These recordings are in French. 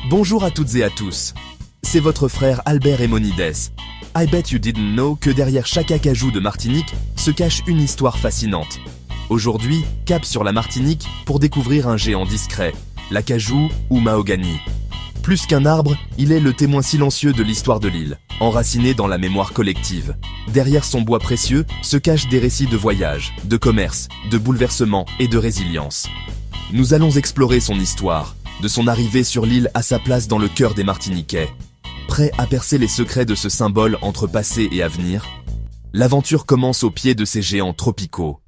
Bonjour à toutes et à tous. C'est votre frère Albert Emonides. I bet you didn't know que derrière chaque acajou de Martinique se cache une histoire fascinante. Aujourd'hui, cap sur la Martinique pour découvrir un géant discret, l'acajou ou mahogany. Plus qu'un arbre, il est le témoin silencieux de l'histoire de l'île, enraciné dans la mémoire collective. Derrière son bois précieux se cachent des récits de voyage, de commerce, de bouleversement et de résilience. Nous allons explorer son histoire, de son arrivée sur l'île à sa place dans le cœur des Martiniquais. Prêt à percer les secrets de ce symbole entre passé et avenir, l'aventure commence au pied de ces géants tropicaux.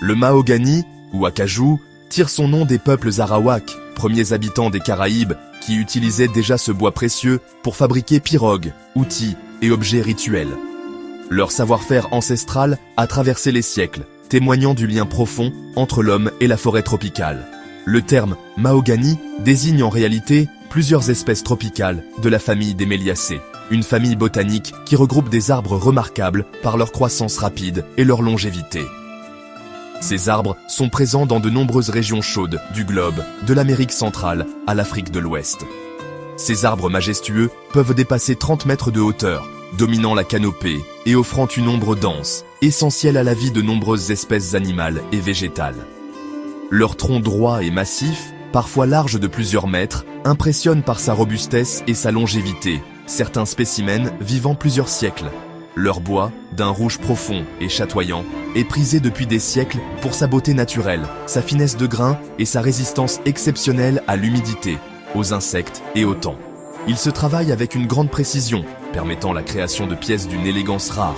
Le mahogany, ou acajou, tire son nom des peuples arawaks, premiers habitants des Caraïbes, qui utilisaient déjà ce bois précieux pour fabriquer pirogues, outils et objets rituels. Leur savoir-faire ancestral a traversé les siècles, témoignant du lien profond entre l'homme et la forêt tropicale. Le terme mahogany désigne en réalité plusieurs espèces tropicales de la famille des Meliaceae, une famille botanique qui regroupe des arbres remarquables par leur croissance rapide et leur longévité. Ces arbres sont présents dans de nombreuses régions chaudes du globe, de l'Amérique centrale à l'Afrique de l'Ouest. Ces arbres majestueux peuvent dépasser 30 mètres de hauteur, dominant la canopée et offrant une ombre dense, essentielle à la vie de nombreuses espèces animales et végétales. Leur tronc droit et massif, parfois large de plusieurs mètres, impressionne par sa robustesse et sa longévité, certains spécimens vivant plusieurs siècles. Leur bois, d'un rouge profond et chatoyant, est prisé depuis des siècles pour sa beauté naturelle, sa finesse de grain et sa résistance exceptionnelle à l'humidité, aux insectes et au temps. Il se travaille avec une grande précision, permettant la création de pièces d'une élégance rare.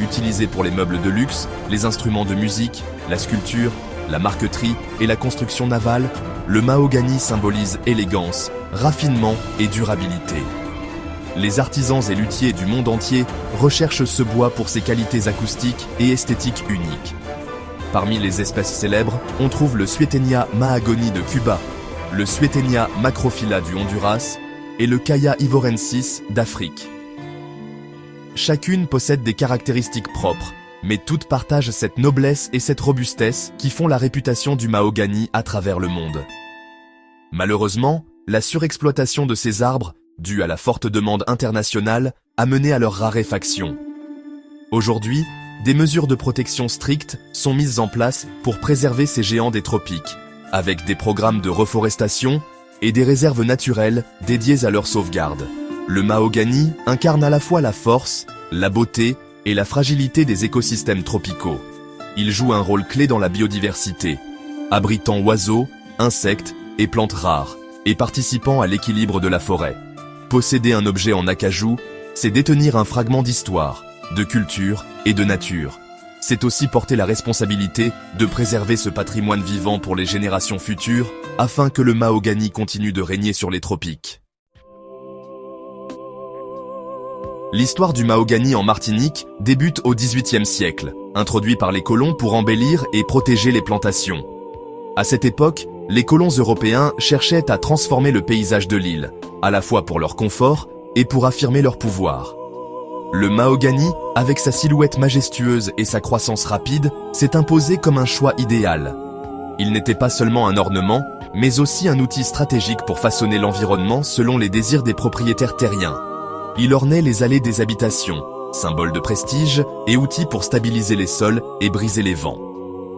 Utilisé pour les meubles de luxe, les instruments de musique, la sculpture, la marqueterie et la construction navale, le mahogany symbolise élégance, raffinement et durabilité. Les artisans et luthiers du monde entier recherchent ce bois pour ses qualités acoustiques et esthétiques uniques. Parmi les espèces célèbres, on trouve le Swietenia mahagoni de Cuba, le Swietenia macrophylla du Honduras et le Caia ivorensis d'Afrique. Chacune possède des caractéristiques propres, mais toutes partagent cette noblesse et cette robustesse qui font la réputation du mahogany à travers le monde. Malheureusement, la surexploitation de ces arbres, due à la forte demande internationale, a mené à leur raréfaction. Aujourd'hui, des mesures de protection strictes sont mises en place pour préserver ces géants des tropiques, avec des programmes de reforestation et des réserves naturelles dédiées à leur sauvegarde. Le mahogany incarne à la fois la force, la beauté et la fragilité des écosystèmes tropicaux. Il joue un rôle clé dans la biodiversité, abritant oiseaux, insectes et plantes rares, et participant à l'équilibre de la forêt. Posséder un objet en acajou, c'est détenir un fragment d'histoire, de culture et de nature. C'est aussi porter la responsabilité de préserver ce patrimoine vivant pour les générations futures, afin que le mahogany continue de régner sur les tropiques. L'histoire du mahogany en Martinique débute au XVIIIe siècle, introduit par les colons pour embellir et protéger les plantations. À cette époque, les colons européens cherchaient à transformer le paysage de l'île, à la fois pour leur confort et pour affirmer leur pouvoir. Le mahogany, avec sa silhouette majestueuse et sa croissance rapide, s'est imposé comme un choix idéal. Il n'était pas seulement un ornement, mais aussi un outil stratégique pour façonner l'environnement selon les désirs des propriétaires terriens. Il ornait les allées des habitations, symbole de prestige et outil pour stabiliser les sols et briser les vents.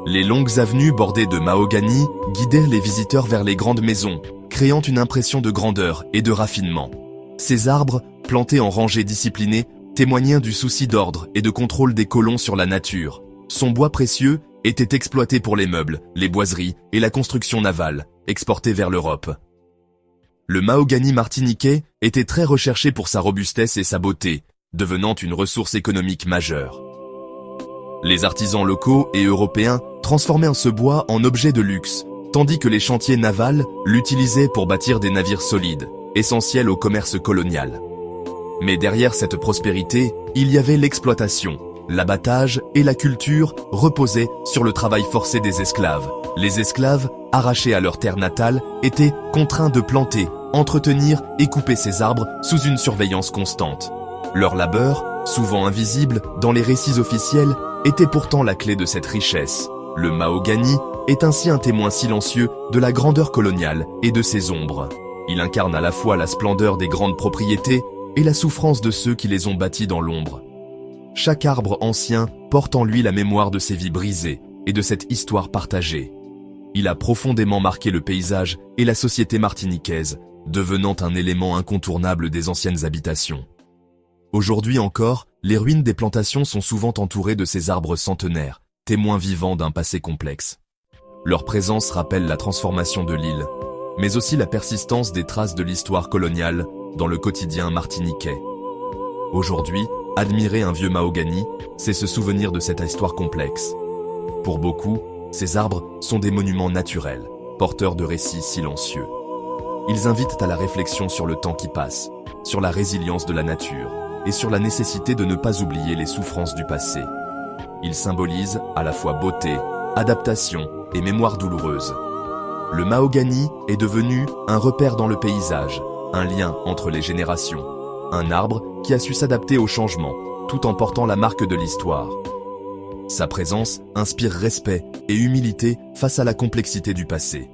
Les longues avenues bordées de mahogany guidèrent les visiteurs vers les grandes maisons, créant une impression de grandeur et de raffinement. Ces arbres, plantés en rangées disciplinées, témoignaient du souci d'ordre et de contrôle des colons sur la nature. Son bois précieux était exploité pour les meubles, les boiseries et la construction navale, exporté vers l'Europe. Le mahogany martiniquais était très recherché pour sa robustesse et sa beauté, devenant une ressource économique majeure. Les artisans locaux et européens transformaient ce bois en objet de luxe, tandis que les chantiers navals l'utilisaient pour bâtir des navires solides, essentiels au commerce colonial. Mais derrière cette prospérité, il y avait l'exploitation. L'abattage et la culture reposaient sur le travail forcé des esclaves. Les esclaves, arrachés à leur terre natale, étaient contraints de planter, entretenir et couper ces arbres sous une surveillance constante. Leur labeur, souvent invisible dans les récits officiels, était pourtant la clé de cette richesse. Le mahogany est ainsi un témoin silencieux de la grandeur coloniale et de ses ombres. Il incarne à la fois la splendeur des grandes propriétés et la souffrance de ceux qui les ont bâtis dans l'ombre. Chaque arbre ancien porte en lui la mémoire de ses vies brisées et de cette histoire partagée. Il a profondément marqué le paysage et la société martiniquaise, devenant un élément incontournable des anciennes habitations. Aujourd'hui encore, les ruines des plantations sont souvent entourées de ces arbres centenaires, témoins vivants d'un passé complexe. Leur présence rappelle la transformation de l'île, mais aussi la persistance des traces de l'histoire coloniale dans le quotidien martiniquais. Aujourd'hui, admirer un vieux mahogany, c'est se souvenir de cette histoire complexe. Pour beaucoup, ces arbres sont des monuments naturels, porteurs de récits silencieux. Ils invitent à la réflexion sur le temps qui passe, sur la résilience de la nature et sur la nécessité de ne pas oublier les souffrances du passé. Ils symbolisent à la fois beauté, adaptation et mémoire douloureuse. Le mahogany est devenu un repère dans le paysage, un lien entre les générations, un arbre qui a su s'adapter au changement, tout en portant la marque de l'histoire. Sa présence inspire respect et humilité face à la complexité du passé.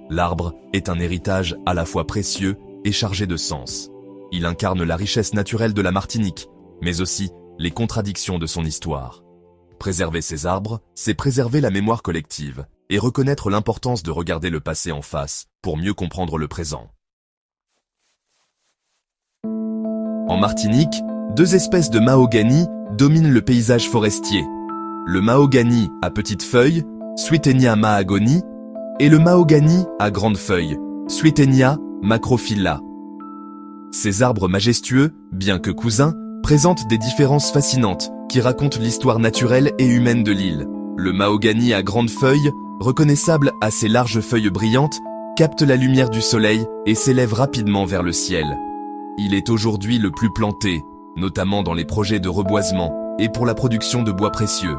L'arbre est un héritage à la fois précieux et chargé de sens. Il incarne la richesse naturelle de la Martinique, mais aussi les contradictions de son histoire. Préserver ces arbres, c'est préserver la mémoire collective et reconnaître l'importance de regarder le passé en face pour mieux comprendre le présent. En Martinique, 2 espèces de mahogany dominent le paysage forestier. Le mahogany à petites feuilles, Swietenia mahagoni, et le mahogany à grandes feuilles, Swietenia macrophylla. Ces arbres majestueux, bien que cousins, présentent des différences fascinantes qui racontent l'histoire naturelle et humaine de l'île. Le mahogany à grandes feuilles, reconnaissable à ses larges feuilles brillantes, capte la lumière du soleil et s'élève rapidement vers le ciel. Il est aujourd'hui le plus planté, notamment dans les projets de reboisement et pour la production de bois précieux.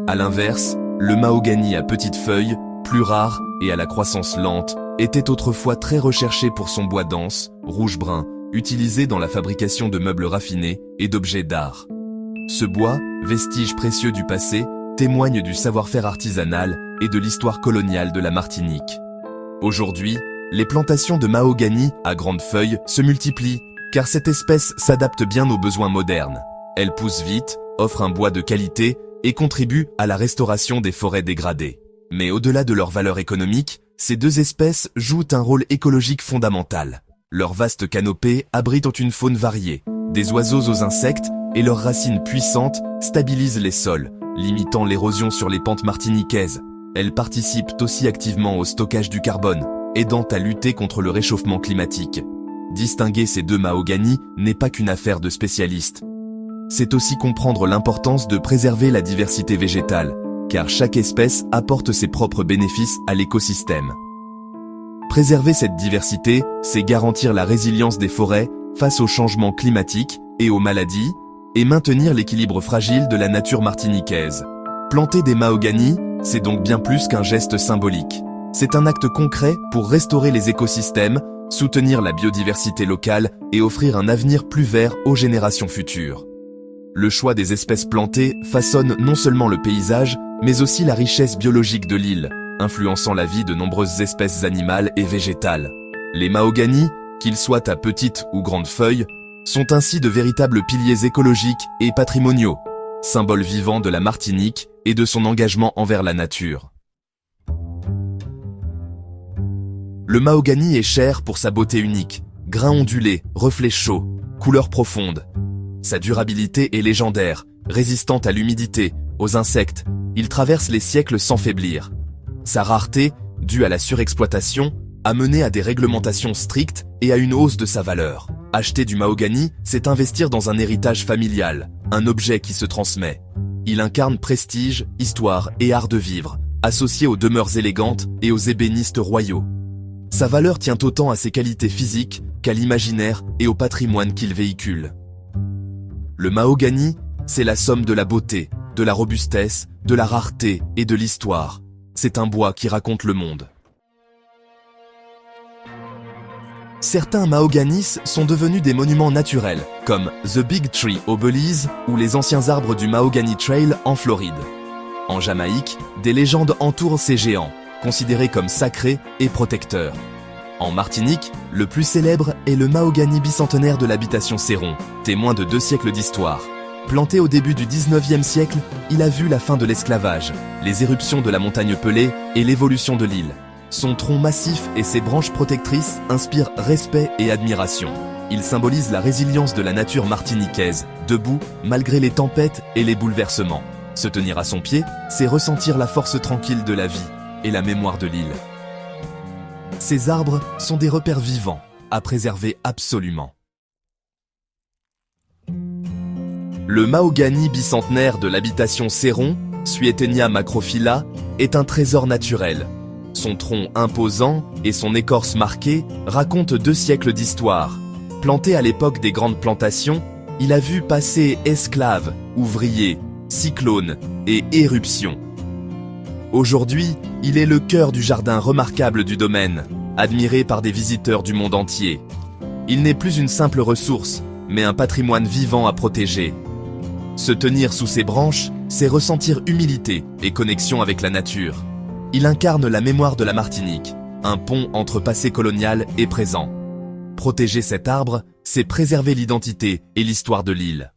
À l'inverse, le mahogany à petites feuilles, plus rare et à la croissance lente, était autrefois très recherché pour son bois dense, rouge-brun, utilisé dans la fabrication de meubles raffinés et d'objets d'art. Ce bois, vestige précieux du passé, témoigne du savoir-faire artisanal et de l'histoire coloniale de la Martinique. Aujourd'hui, les plantations de mahogany à grandes feuilles se multiplient, car cette espèce s'adapte bien aux besoins modernes. Elle pousse vite, offre un bois de qualité et contribue à la restauration des forêts dégradées. Mais au-delà de leur valeur économique, ces 2 espèces jouent un rôle écologique fondamental. Leurs vastes canopées abritent une faune variée, des oiseaux aux insectes, et leurs racines puissantes stabilisent les sols, limitant l'érosion sur les pentes martiniquaises. Elles participent aussi activement au stockage du carbone, aidant à lutter contre le réchauffement climatique. Distinguer ces 2 mahogany n'est pas qu'une affaire de spécialistes. C'est aussi comprendre l'importance de préserver la diversité végétale, car chaque espèce apporte ses propres bénéfices à l'écosystème. Préserver cette diversité, c'est garantir la résilience des forêts face aux changements climatiques et aux maladies, et maintenir l'équilibre fragile de la nature martiniquaise. Planter des mahogany, c'est donc bien plus qu'un geste symbolique. C'est un acte concret pour restaurer les écosystèmes, soutenir la biodiversité locale et offrir un avenir plus vert aux générations futures. Le choix des espèces plantées façonne non seulement le paysage, mais aussi la richesse biologique de l'île, influençant la vie de nombreuses espèces animales et végétales. Les mahogany, qu'ils soient à petites ou grandes feuilles, sont ainsi de véritables piliers écologiques et patrimoniaux, symboles vivants de la Martinique et de son engagement envers la nature. Le mahogany est cher pour sa beauté unique, grains ondulés, reflets chauds, couleurs profondes. Sa durabilité est légendaire, résistante à l'humidité, aux insectes, il traverse les siècles sans faiblir. Sa rareté, due à la surexploitation, a mené à des réglementations strictes et à une hausse de sa valeur. Acheter du mahogany, c'est investir dans un héritage familial, un objet qui se transmet. Il incarne prestige, histoire et art de vivre, associé aux demeures élégantes et aux ébénistes royaux. Sa valeur tient autant à ses qualités physiques qu'à l'imaginaire et au patrimoine qu'il véhicule. Le mahogany, c'est la somme de la beauté, de la robustesse, de la rareté et de l'histoire. C'est un bois qui raconte le monde. Certains mahoganys sont devenus des monuments naturels, comme The Big Tree au Belize ou les anciens arbres du Mahogany Trail en Floride. En Jamaïque, des légendes entourent ces géants, considéré comme sacré et protecteur. En Martinique, le plus célèbre est le mahogany bicentenaire de l'habitation Céron, témoin de 2 siècles d'histoire. Planté au début du 19e siècle, il a vu la fin de l'esclavage, les éruptions de la montagne Pelée et l'évolution de l'île. Son tronc massif et ses branches protectrices inspirent respect et admiration. Il symbolise la résilience de la nature martiniquaise, debout malgré les tempêtes et les bouleversements. Se tenir à son pied, c'est ressentir la force tranquille de la vie et la mémoire de l'île. Ces arbres sont des repères vivants, à préserver absolument. Le mahogany bicentenaire de l'habitation Céron, Suetenia macrophylla, est un trésor naturel. Son tronc imposant et son écorce marquée racontent 2 siècles d'histoire. Planté à l'époque des grandes plantations, il a vu passer esclaves, ouvriers, cyclones et éruptions. Aujourd'hui, il est le cœur du jardin remarquable du domaine, admiré par des visiteurs du monde entier. Il n'est plus une simple ressource, mais un patrimoine vivant à protéger. Se tenir sous ses branches, c'est ressentir humilité et connexion avec la nature. Il incarne la mémoire de la Martinique, un pont entre passé colonial et présent. Protéger cet arbre, c'est préserver l'identité et l'histoire de l'île.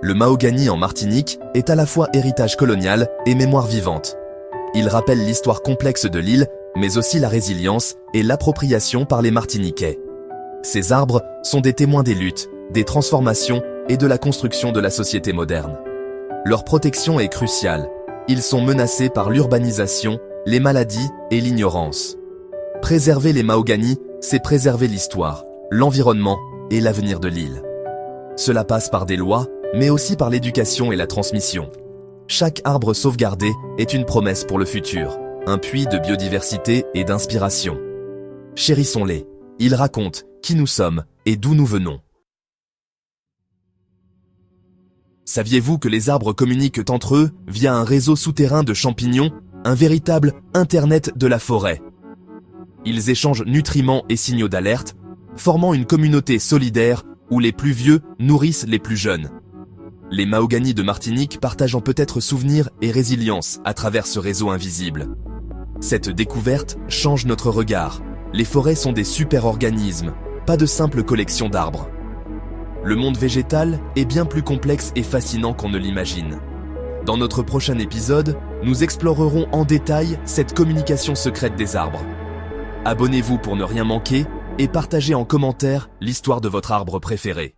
Le mahogany en Martinique est à la fois héritage colonial et mémoire vivante. Il rappelle l'histoire complexe de l'île, mais aussi la résilience et l'appropriation par les Martiniquais. Ces arbres sont des témoins des luttes, des transformations et de la construction de la société moderne. Leur protection est cruciale. Ils sont menacés par l'urbanisation, les maladies et l'ignorance. Préserver les mahoganys, c'est préserver l'histoire, l'environnement et l'avenir de l'île. Cela passe par des lois, mais aussi par l'éducation et la transmission. Chaque arbre sauvegardé est une promesse pour le futur, un puits de biodiversité et d'inspiration. Chérissons-les. Ils racontent qui nous sommes et d'où nous venons. Saviez-vous que les arbres communiquent entre eux via un réseau souterrain de champignons, un véritable Internet de la forêt? Ils échangent nutriments et signaux d'alerte, formant une communauté solidaire où les plus vieux nourrissent les plus jeunes. Les mahoganys de Martinique partagent peut-être souvenirs et résilience à travers ce réseau invisible. Cette découverte change notre regard. Les forêts sont des super-organismes, pas de simples collections d'arbres. Le monde végétal est bien plus complexe et fascinant qu'on ne l'imagine. Dans notre prochain épisode, nous explorerons en détail cette communication secrète des arbres. Abonnez-vous pour ne rien manquer et partagez en commentaire l'histoire de votre arbre préféré.